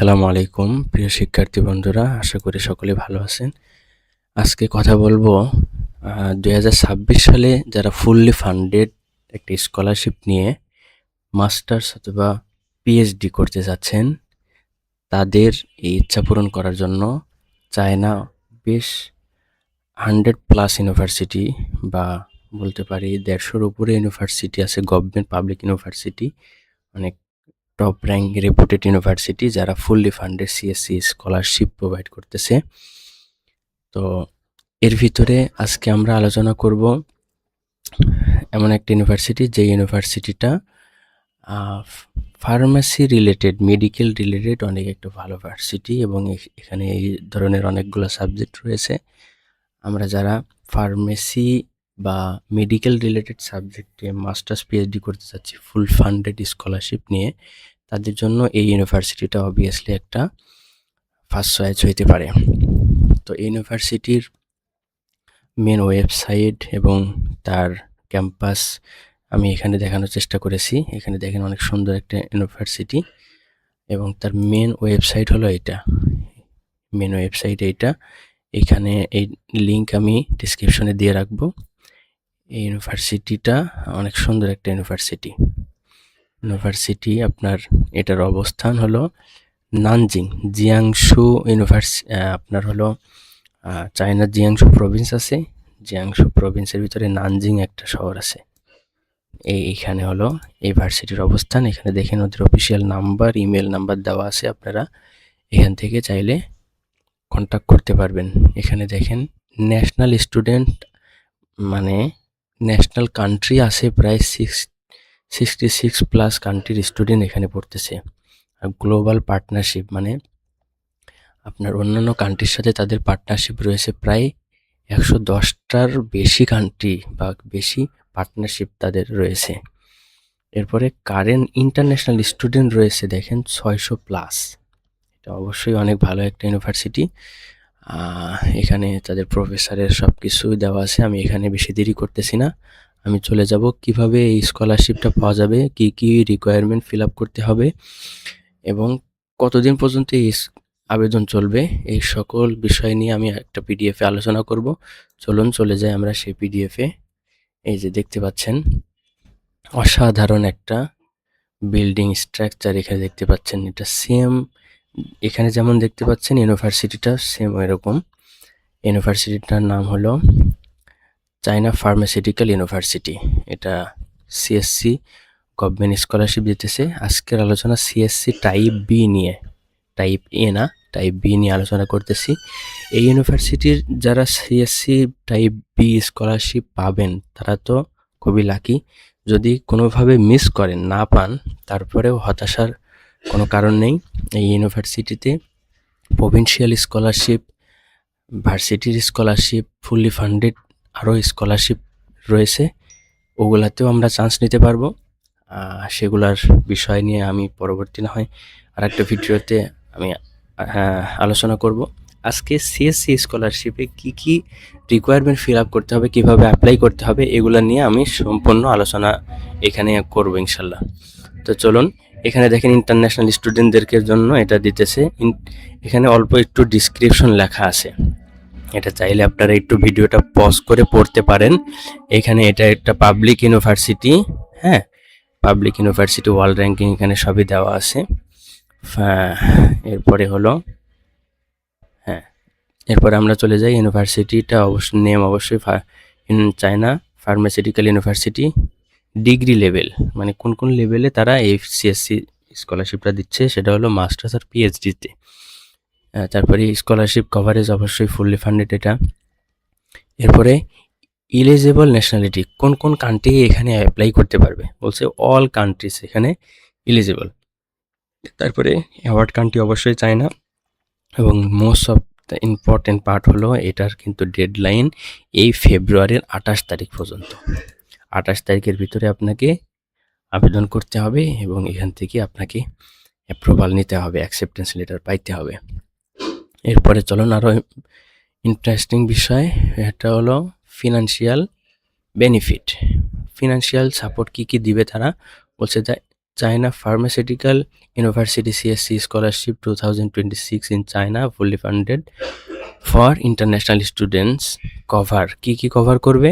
আসসালামু আলাইকুম প্রিয় শিক্ষার্থী বন্ধুরা, আশা করি সকলে ভালো আছেন। আজকে কথা বলবো 2026 সালে যারা ফুললি ফান্ডেড একটি স্কলারশিপ নিয়ে মাস্টার্স অথবা পিএইচডি করতে যাচ্ছেন, তাদের এই ইচ্ছা পূরণ করার জন্য চায়না বেশ 100+ ইউনিভার্সিটি বা বলতে পারি 150-র উপরে ইউনিভার্সিটি আছে, গভর্নমেন্ট পাবলিক ইউনিভার্সিটি, অনেক টপ র্যাঙ্ক রেপুটেড ইউনিভার্সিটি যারা fully funded CSC scholarship provide করতেছে। তো এর ভিতরে আজকে আমরা আলোচনা করব এমন একটা ইউনিভার্সিটি, যে ইউনিভার্সিটিটা ফার্মেসি রিলেটেড, মেডিকেল রিলেটেড অনেক একটা ভালো ভার্সিটি, এবং এখানে এই ধরনের অনেকগুলো সাবজেক্ট রয়েছে। আমরা যারা ফার্মেসি বা মেডিকেল রিলেটেড সাবজেক্টে মাস্টার্স পিএইচডি করতে চাচ্ছি ফুল ফান্ডেড স্কলারশিপ নিয়ে, তাদের জন্য এই ইউনিভার্সিটিটা অবভিয়াসলি একটা ফার্স্ট চয়েস হইতে পারে। তো ইউনিভার্সিটির মেন ওয়েবসাইট এবং তার ক্যাম্পাস আমি এখানে দেখানোর চেষ্টা করেছি। এখানে দেখেন অনেক সুন্দর একটা ইউনিভার্সিটি, এবং তার মেন ওয়েবসাইট হলো এইটা। মেন ওয়েবসাইট এইটা, এখানে এই লিঙ্ক আমি ডিসক্রিপশনে দিয়ে রাখবো। এই ইউনিভার্সিটিটা অনেক সুন্দর একটা ইউনিভার্সিটি। আপনার এটার অবস্থান হলো নানজিং, জিয়াংশু আপনার হলো চায়নার জিয়াংশু প্রভিন্স আছে, জিয়াংশু প্রভিন্সের ভিতরে নানজিং একটা শহর আছে। এইখানে হলো এই ভার্সিটির অবস্থান। এখানে দেখেন ওদের অফিসিয়াল নাম্বার, ইমেল নাম্বার দেওয়া আছে, আপনারা এখান থেকে চাইলে কন্ট্যাক্ট করতে পারবেন। এখানে দেখেন ন্যাশনাল স্টুডেন্ট, মানে ন্যাশনাল কান্ট্রি আছে প্রায় 66+ কান্ট্রির স্টুডেন্ট এখানে পড়তেছে। আর গ্লোবাল পার্টনারশিপ, মানে আপনার অন্যান্য কান্ট্রির সাথে তাদের পার্টনারশিপ রয়েছে প্রায় 110টার বেশি কান্ট্রি বা বেশি পার্টনারশিপ তাদের রয়েছে। এরপরে কারেন্ট ইন্টারন্যাশনাল স্টুডেন্ট রয়েছে দেখেন 600+। এটা অবশ্যই অনেক ভালো একটা ইউনিভার্সিটি। এখানে তাদের প্রফেসরের সব কিছুই দেওয়া আছে। আমি এখানে বেশি দেরি করতেছি না, আমি চলে যাব কিভাবে এই স্কলারশিপটা পাওয়া যাবে, কি কি রিকোয়ারমেন্ট ফিল আপ করতে হবে এবং কতদিন পর্যন্ত এই আবেদন চলবে, এই সকল বিষয় নিয়ে আমি একটা পিডিএফে আলোচনা করব। চলুন চলে যাই আমরা সেই পিডিএফে। এই যে দেখতে পাচ্ছেন অসাধারণ একটা বিল্ডিং স্ট্রাকচার এখানে দেখতে পাচ্ছেন। এটা সেম এখানে যেমন দেখতে পাচ্ছেন ইউনিভার্সিটিটা সেম এরকম। ইউনিভার্সিটিটার নাম হলো চায়না ফার্মাসিউটিক্যাল ইউনিভার্সিটি। এটা সিএসসি গভর্নমেন্ট স্কলারশিপ দিতেছে। আজকের আলোচনা সিএসসি টাইপ বি নিয়ে, টাইপ এ না, টাইপ বি নিয়ে আলোচনা করতেছি। এই ইউনিভার্সিটির যারা সিএসসি টাইপ বি স্কলারশিপ পাবেন তারা তো খুবই লাকি। যদি কোনোভাবে মিস করেন, না পান, তারপরেও হতাশার কোনো কারণ নেই। এই ইউনিভার্সিটিতে প্রভিন্সিয়াল স্কলারশিপ, ভার্সিটির স্কলারশিপ, ফুললি ফান্ডেড আরও স্কলারশিপ রয়েছে, ওগুলাতেও আমরা চান্স নিতে পারবো। সেগুলার বিষয় নিয়ে আমি পরবর্তী না হয় আর একটা ভিডিওতে আমি আলোচনা করব। আজকে সিএসসি স্কলারশিপে কি কি রিকোয়ারমেন্ট ফিল আপ করতে হবে, কিভাবে অ্যাপ্লাই করতে হবে, এগুলো নিয়ে আমি সম্পূর্ণ আলোচনা এখানে করব ইনশাল্লাহ। তো চলুন, এখানে দেখেন ইন্টারন্যাশনাল স্টুডেন্টদেরকে জন্য এটা দিতেছে। এখানে অল্প একটু ডিসক্রিপশন লেখা আছে, এটা চাইলে আপনারা একটু ভিডিওটা পজ করে পড়তে পারেন। এখানে এটা একটা পাবলিক ইউনিভার্সিটি, হ্যাঁ, পাবলিক ইউনিভার্সিটি ওয়ার্ল্ড র্যাঙ্কিং এখানে সবই দেওয়া আছে। এরপরে হলো এরপরে আমরা চলে যাই ইউনিভার্সিটিটা নেম অবশ্যই China pharmaceutical university. Degree level, মানে কোন কোন লেভেলে তারা এই সিএসসি স্কলারশিপটা দিচ্ছে, সেটা হলো মাস্টার্স আর পিএইচডিতে। তারপরে স্কলারশিপ কভারেজ অবশ্যই ফুললি ফান্ডেড এটা। এরপরে ইলিজিবল ন্যাশনালিটি, কোন কোন কান্ট্রি এখানে অ্যাপ্লাই করতে পারবে, বলছে অল কান্ট্রিজ এখানে ইলিজিবল। তারপরে অ্যাওয়ার্ড কান্ট্রি অবশ্যই চায়না, এবং most of the important part হলো এটার কিন্তু ডেডলাইন এই ফেব্রুয়ারির 28 তারিখ পর্যন্ত। 28 তারিখের ভিতরে আপনাকে আবেদন করতে হবে এবং এখান থেকে আপনাকে অ্যাপ্রুভাল নিতে হবে, অ্যাকসেপ্টেন্স লেটার পাইতে হবে। এরপরে চলুন আরও ইন্টারেস্টিং বিষয়, এটা হলো ফিনান্সিয়াল বেনিফিট। ফিনান্সিয়াল সাপোর্ট কী কী দিবে তারা, বলছে যে China Pharmaceutical University CSC Scholarship 2026 in China, fully funded for international students. Cover কি কভার করবে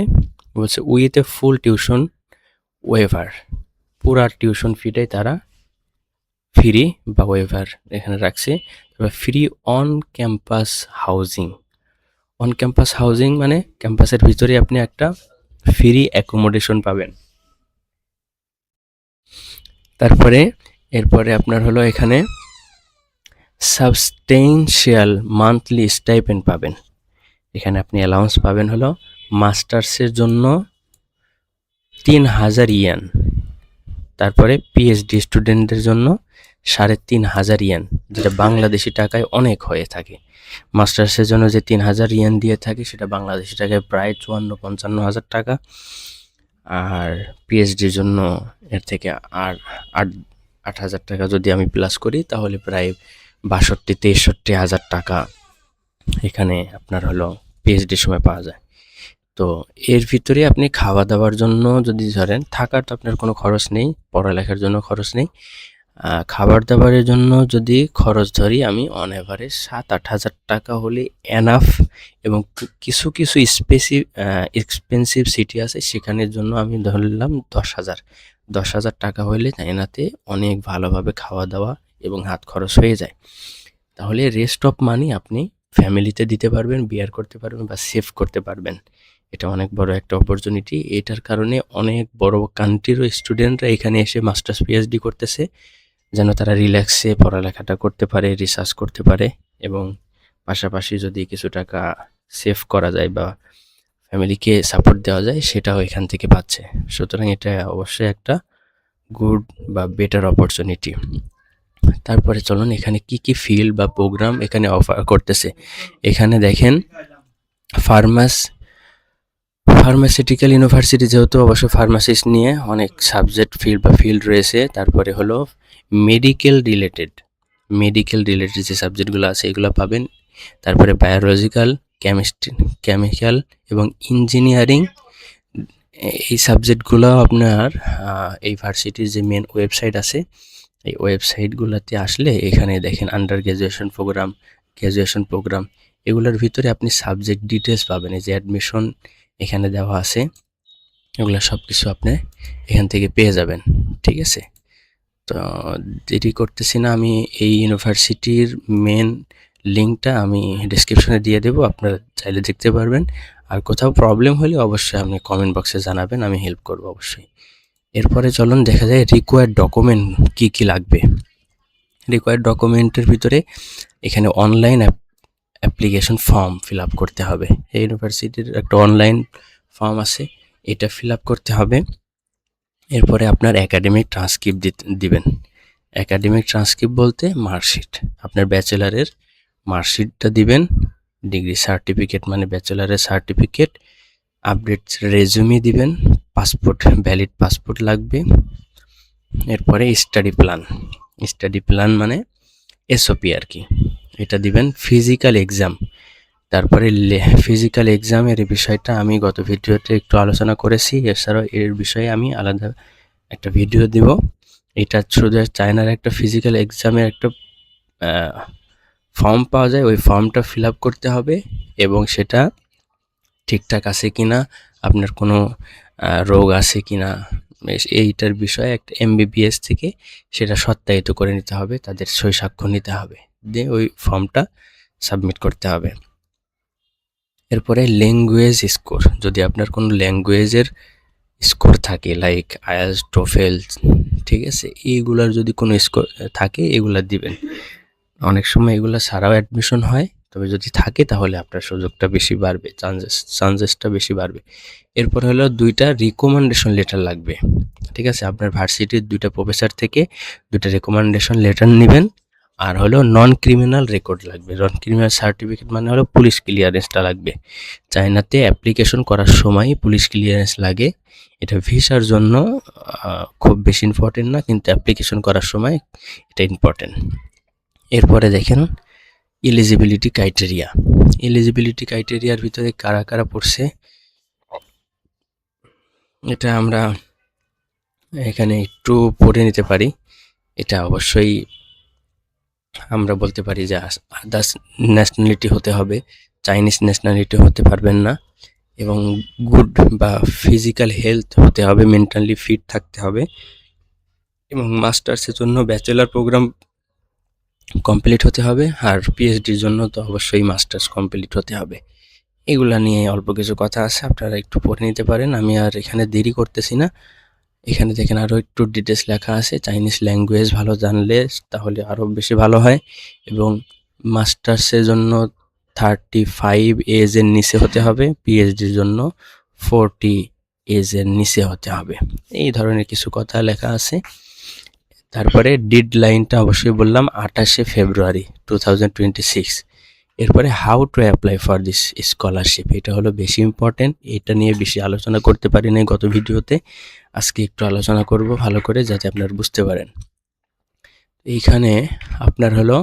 বলছে, with a full tuition waiver, পুরা টিউশন ফিটাই তারা ফ্রি বা ওয়েভার এখানে রাখছে। Free on campus housing. On campus housing মানে ক্যাম্পাসের ভিতরে আপনি একটা ফ্রি অ্যাকোমোডেশন পাবেন। তারপরে এরপরে আপনার হলো এখানে সাবস্টেনশিয়াল মান্থলি স্টাইপেন্ড পাবেন। এখানে আপনি অ্যালাউন্স পাবেন হলো মাস্টার্সের জন্য 3000 ইয়ান, তারপরে পিএইচডি স্টুডেন্টদের জন্য 3500 ইয়ান, যেটা বাংলাদেশি টাকায় অনেক হয়ে থাকে। মাস্টার্সের জন্য যে 3000 ইয়ান দিয়ে থাকে সেটা বাংলাদেশি টাকায় প্রায় 54-55 হাজার টাকা, আর পিএইচডির জন্য এর থেকে আর 8,000 টাকা যদি আমি প্লাস করি তাহলে প্রায় 62-63 হাজার টাকা এখানে আপনার হলো পিএইচডির সময় পাওয়া যায়। তো এর ভিতরে আপনি খাওয়া দাওয়ার জন্য যদি ধরেন, থাকার তো আপনার কোনো খরচ নেই, পড়ালেখার জন্য খরচ নেই। খাবার দাবারের জন্য যদি খরচ ধরি আমি, অন অ্যাভারেজ 7-8 হাজার টাকা হলে এনাফ। এবং কিছু এক্সপেন্সিভ সিটি আছে সেখানের জন্য আমি ধরলাম 10,000 টাকা হলে এনাতে অনেক ভালোভাবে খাওয়া দাওয়া এবং হাত খরচ হয়ে যায়। তাহলে রেস্ট অফ মানি আপনি ফ্যামিলিতে দিতে পারবেন, বিয়ার করতে পারবেন বা সেভ করতে পারবেন। এটা অনেক বড় একটা অপরচুনিটি। এটার কারণে অনেক বড় কান্ট্রিরও স্টুডেন্টরা এখানে এসে মাস্টার্স পিএইচডি করতেছে, যেন তারা রিল্যাক্সে পড়ালেখাটা করতে পারে, রিসার্চ করতে পারে, এবং পাশাপাশি যদি কিছু টাকা সেভ করা যায় বা ফ্যামিলিকে সাপোর্ট দেওয়া যায় সেটাও এখান থেকে পাচ্ছে। সুতরাং এটা অবশ্যই একটা গুড বা বেটার অপরচুনিটি। তারপরে চলুন এখানে কি ফিল্ড বা প্রোগ্রাম এখানে অফার করতেছে। এখানে দেখেন ফার্মাসিউটিক্যাল ইউনিভার্সিটি, যেহেতু অবশ্য ফার্মাসিস্ট নিয়ে অনেক সাবজেক্ট ফিল্ড রয়েছে। তারপরে হলো মেডিকেল রিলেটেড যে সাবজেক্টগুলো আছে এগুলো পাবেন। তারপরে বায়োলজিক্যাল, কেমিক্যাল এবং ইঞ্জিনিয়ারিং, এই সাবজেক্টগুলো আপনার এই ভার্সিটির যে মেন ওয়েবসাইট আছে এই ওয়েবসাইটগুলোতে আসলে এখানে দেখেন আন্ডার গ্র্যাজুয়েশন প্রোগ্রাম এগুলোর ভিতরে আপনি সাবজেক্ট ডিটেলস পাবেন। এই যে অ্যাডমিশন এখানে দেওয়া আছে, এগুলো সব কিছু আপনি এখান থেকে পেয়ে যাবেন। ঠিক আছে, তো দেরি করতেছি না, আমি এই ইউনিভার্সিটির মেন লিঙ্কটা আমি ডেসক্রিপশনে দিয়ে দেবো, আপনারা চাইলে দেখতে পারবেন। আর কোথাও প্রবলেম হলে অবশ্যই আপনি কমেন্ট বক্সে জানাবেন, আমি হেল্প করবো অবশ্যই। এরপরে চলুন দেখা যায় রিকোয়ার্ড ডকুমেন্ট কি লাগবে। রিকোয়ার্ড ডকুমেন্টের ভিতরে এখানে online application form fill up করতে হবে। এই ইউনিভার্সিটির একটা অনলাইন ফর্ম আছে, এটা ফিল আপ করতে হবে। এরপরে আপনার একাডেমিক ট্রান্সক্রিপ্ট দিবেন। একাডেমিক ট্রান্সক্রিপ্ট বলতে মার্কশিট, আপনার ব্যাচেলারের মার্কশিটটা দিবেন। ডিগ্রি সার্টিফিকেট মানে ব্যাচেলারের সার্টিফিকেট, আপডেট রেজুমি দিবেন, ভ্যালিড পাসপোর্ট লাগবে। এরপরে স্টাডি প্ল্যান মানে এসওপি আর কি, এটা দিবেন। ফিজিক্যাল এক্সাম, তারপরে ফিজিক্যাল এক্সামের বিষয়টা আমি গত ভিডিওতে একটু আলোচনা করেছি, এছাড়াও এর বিষয়ে আমি আলাদা একটা ভিডিও দিব। এটা শুধু চায়নার একটা ফিজিক্যাল এক্সামের একটা ফর্ম পাওয়া যায়, ওই ফর্মটা ফিল আপ করতে হবে এবং সেটা ঠিকঠাক আছে কিনা, আপনার কোনো রোগ আছে কিনা, এইটার বিষয়ে একটা এমবিবিএস থেকে সেটা সত্যায়িত করে নিতে হবে, তাদের সই সাক্ষ্য নিতে হবে, দিয়ে ওই ফর্মটা সাবমিট করতে হবে। এরপরে ল্যাঙ্গুয়েজ স্কোর, যদি আপনার কোনো ল্যাঙ্গুয়েজের স্কোর থাকে লাইক আইএলটিএস, টোফেল, ঠিক আছে, এইগুলার যদি কোনো স্কোর থাকে এগুলা দিবেন। অনেক সময় এগুলো ছাড়াও অ্যাডমিশন হয়, তবে যদি থাকে তাহলে আপনার সুযোগটা বেশি বাড়বে, চান্সেসটা বেশি বাড়বে। এরপর হলো 2টা রিকমেন্ডেশন লেটার লাগবে। ঠিক আছে, আপনার ভার্সিটির 2টা প্রফেসর থেকে 2টা রিকমেন্ডেশন লেটার নেবেন। আর হলো নন ক্রিমিনাল রেকর্ড লাগবে। নন ক্রিমিনাল সার্টিফিকেট মানে হলো পুলিশ ক্লিয়ারেন্সটা লাগবে। চায়নাতে অ্যাপ্লিকেশন করার সময় পুলিশ ক্লিয়ারেন্স লাগে। এটা ভিসার জন্য খুব বেশি ইম্পর্টেন্ট না, কিন্তু অ্যাপ্লিকেশন করার সময় এটা ইম্পর্টেন্ট। এরপরে দেখেন এলিজিবিলিটি ক্রাইটেরিয়ার ভিতরে কারা কারা পড়ছে এটা আমরা এখানে একটু পড়ে নিতে পারি। এটা অবশ্যই আমরা বলতে পারি যে আদার্স ন্যাশনালিটি হতে হবে, চাইনিজ ন্যাশনালিটি হতে পারবেন না, এবং গুড বা ফিজিক্যাল হেলথ হতে হবে, মেন্টালি ফিট থাকতে হবে, এবং মাস্টার্সের জন্য ব্যাচেলার প্রোগ্রাম কমপ্লিট হতে হবে, আর পিএইচডির জন্য তো অবশ্যই মাস্টার্স কমপ্লিট হতে হবে। এগুলা নিয়ে অল্প কিছু কথা আছে, আপনারা একটু পড়ে নিতে পারেন। আমি আর এখানে দেরি করতেছি না। এখানে দেখেন আরও একটু ডিটেলস লেখা আছে। চাইনিজ ল্যাঙ্গুয়েজ ভালো জানলে তাহলে আরও বেশি ভালো হয়, এবং মাস্টার্সের জন্য 35 এজের নিচে হতে হবে, পিএইচডির জন্য 40 এজের নিচে হতে হবে। এই ধরনের কিছু কথা লেখা আছে। তারপরে ডেডলাইনটা অবশ্যই বললাম 28শে ফেব্রুয়ারি 2026। এরপরে how to apply for this scholarship, এটা হলো বেশি ইম্পর্টেন্ট। এটা নিয়ে বেশি আলোচনা করতে পারি নাই গত ভিডিওতে, আজকে একটু আলোচনা করব ভালো করে যাতে আপনারা বুঝতে পারেন। এইখানে আপনার হলো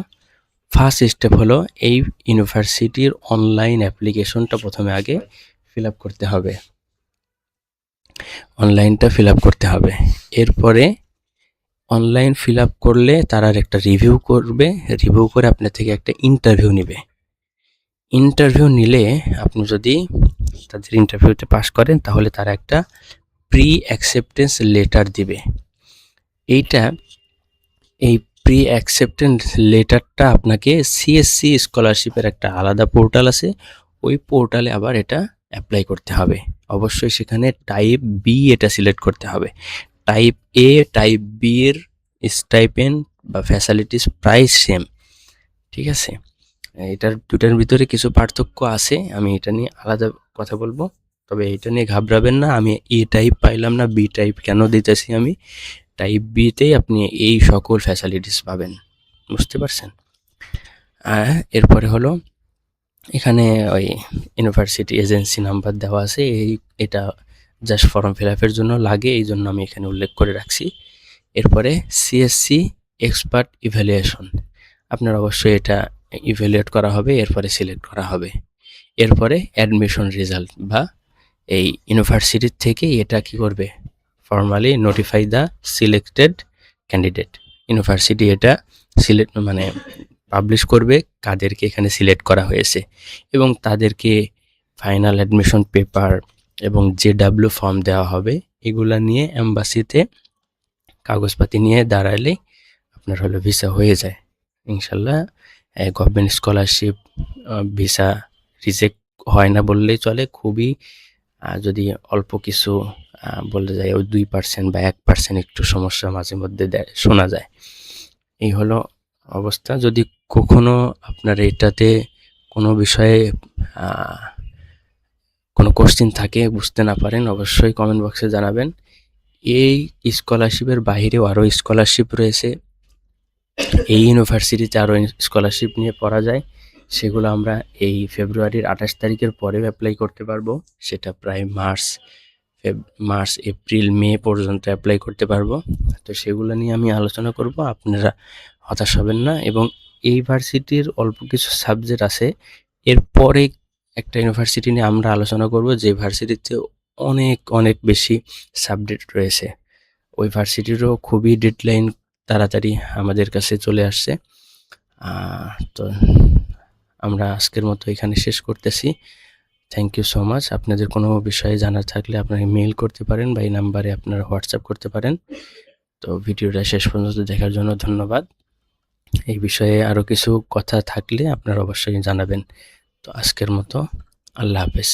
ফার্স্ট স্টেপ হলো এই ইউনিভার্সিটির অনলাইন অ্যাপ্লিকেশনটা প্রথমে আগে ফিল আপ করতে হবে, অনলাইনটা ফিল আপ করতে হবে। এরপরে অনলাইন ফিল আপ করলে তারা একটা রিভিউ করবে, রিভিউ করে আপনার থেকে একটা ইন্টারভিউ নেবে। ইন্টারভিউ নিলে আপনি যদি তাদের ইন্টারভিউতে পাস করেন তাহলে তারা একটা প্রি অ্যাকসেপ্টেন্স লেটার দিবে। এই প্রি অ্যাকসেপ্টেন্স লেটারটা আপনাকে সিএসসি স্কলারশিপের একটা আলাদা পোর্টাল আছে, ওই পোর্টালে আবার এটা অ্যাপ্লাই করতে হবে। অবশ্যই সেখানে টাইপ বি এটা সিলেক্ট করতে হবে। টাইপ এ টাইপ বি এর স্টাইপেন্ড বা ফ্যাসিলিটিস প্রাইস সেম, ঠিক আছে। এটার দুটার ভিতরে কিছু পার্থক্য আছে, আমি এটা নিয়ে আলাদা কথা বলবো, তবে এটা নিয়ে ঘাবড়াবেন না। আমি এ টাইপ পাইলাম না, বি টাইপ কেন দিতেছি, আমি টাইপ বিতেই আপনি এই সকল ফ্যাসিলিটিস পাবেন, বুঝতে পারছেন। এরপরে হলো এখানে ওই ইউনিভার্সিটি এজেন্সি নাম্বার দেওয়া আছে, এটা জাস্ট ফর্ম ফিল আপের জন্য লাগে, এই জন্য আমি এখানে উল্লেখ করে রাখছি। এরপরে সিএসসি এক্সপার্ট ইভ্যালুয়েশন, আপনার অবশ্যই এটা ইভ্যালুয়েট করা হবে, এরপরে সিলেক্ট করা হবে। এরপরে অ্যাডমিশন রেজাল্ট বা এই ইউনিভার্সিটির থেকে এটা কি করবে, formally notify the selected candidate. University এটা মানে পাবলিশ করবে কাদেরকে এখানে সিলেক্ট করা হয়েছে, এবং তাদেরকে ফাইনাল অ্যাডমিশন পেপার এবং জেডাব্লিউ ফর্ম দেওয়া হবে। এগুলা নিয়ে এম্বাসিতে কাগজপাতি নিয়ে দাঁড়ালে আপনার হলো ভিসা হয়ে যায় ইনশাল্লাহ। গভর্নমেন্ট স্কলারশিপ ভিসা রিজেক্ট হয় না বললেই চলে, খুবই যদি অল্প কিছু বলা যায় ওই 2% বা 1% একটু সমস্যা মাঝে মধ্যে শোনা যায়। এই হলো অবস্থা। যদি কখনো আপনার এটাতে কোনো বিষয়ে কোনো কোশ্চেন থাকে, বুঝতে না পারেন, অবশ্যই কমেন্ট বক্সে জানাবেন। এই স্কলারশিপের বাইরেও আরও স্কলারশিপ রয়েছে, এই ইউনিভার্সিটিতে আরও স্কলারশিপ নিয়ে পড়া যায়, সেগুলো আমরা এই ফেব্রুয়ারির 28 তারিখের পরেও অ্যাপ্লাই করতে পারবো। সেটা প্রায় মার্চ এপ্রিল মে পর্যন্ত অ্যাপ্লাই করতে পারবো। তো সেগুলো নিয়ে আমি আলোচনা করব, আপনারা হতাশ হবেন না। এবং এই ভার্সিটির অল্প কিছু সাবজেক্ট আছে, এরপরে একটা ইউনিভার্সিটি নিয়ে আমরা আলোচনা করব যে ভার্সিটিতে অনেক অনেক বেশি সাবজেক্ট রয়েছে। ওই ভার্সিটিরও খুবই ডেডলাইন তাড়াতাড়ি আমাদের কাছে চলে আসছে। তো আমরা আজকের মতো এখানে শেষ করতেছি। Thank you so much. আপনাদের কোনো বিষয়ে জানার থাকলে আপনারা মেইল করতে পারেন বা এই নাম্বারে আপনারা হোয়াটসঅ্যাপ করতে পারেন। তো ভিডিওটা শেষ পর্যন্ত দেখার জন্য ধন্যবাদ। এই বিষয়ে আরও কিছু কথা থাকলে আপনারা অবশ্যই জানাবেন। তো আজকের মতো আল্লাহ হাফেজ।